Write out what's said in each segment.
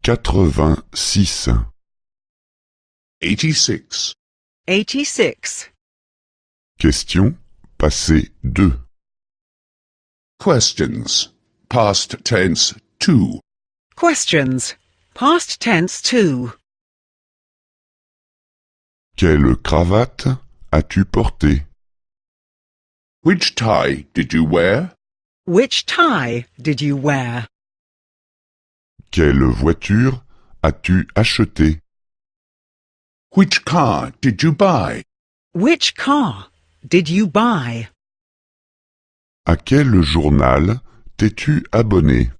86. 86. 86. Question passé 2. Questions. Past tense 2. Questions. Past tense 2. Quelle cravate as-tu porté? Which tie did you wear? Which tie did you wear? Quelle voiture as-tu acheté? Which car did you buy? Which car did you buy? À quel journal t'es-tu abonné?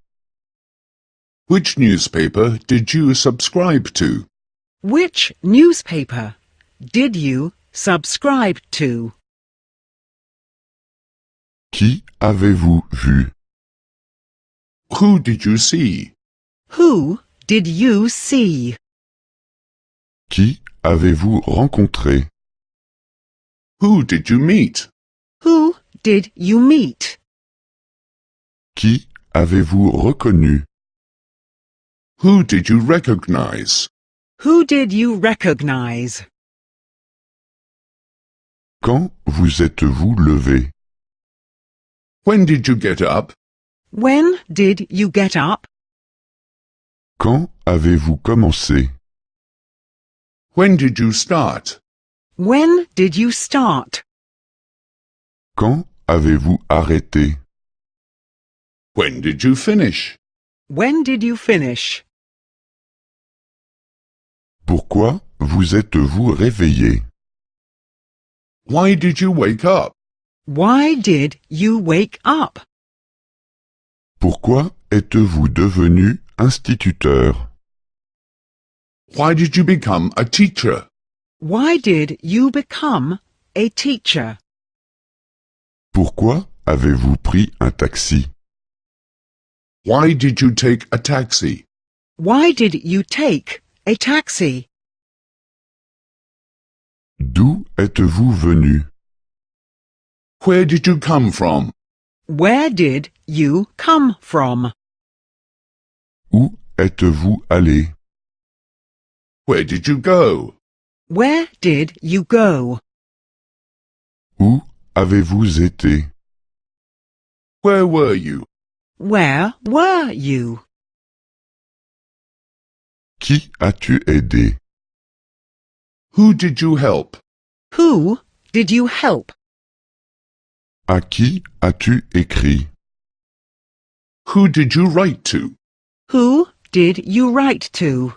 Which newspaper did you subscribe to? Which newspaper did you subscribe to? Qui avez-vous vu? Who did you see? Who did you see? Qui avez-vous rencontré? Who did you meet? Who did you meet? Qui avez-vous reconnu? Who did you recognize? Who did you recognize? Quand vous êtes-vous levé? When did you get up? When did you get up? Quand avez-vous commencé? When did you start? When did you start? Quand avez-vous arrêté? When did you finish? When did you finish? Pourquoi vous êtes-vous réveillé? Why did you wake up? Why did you wake up? Pourquoi êtes-vous devenu instituteur? Why did you become a teacher? Why did you become a teacher? Pourquoi avez-vous pris un taxi? Why did you take a taxi? Why did you take a taxi? D'où êtes-vous venu? Where did you come from? Where did you come from? Où êtes-vous allé? Where did you go? Where did you go? Où avez-vous été? Where were you? Where were you? Qui as-tu aidé? Who did you help? Who did you help? À qui as-tu écrit? Who did you write to? Who did you write to?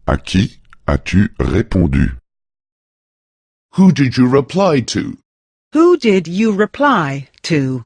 À qui as-tu répondu? Who did you reply to? Who did you reply to?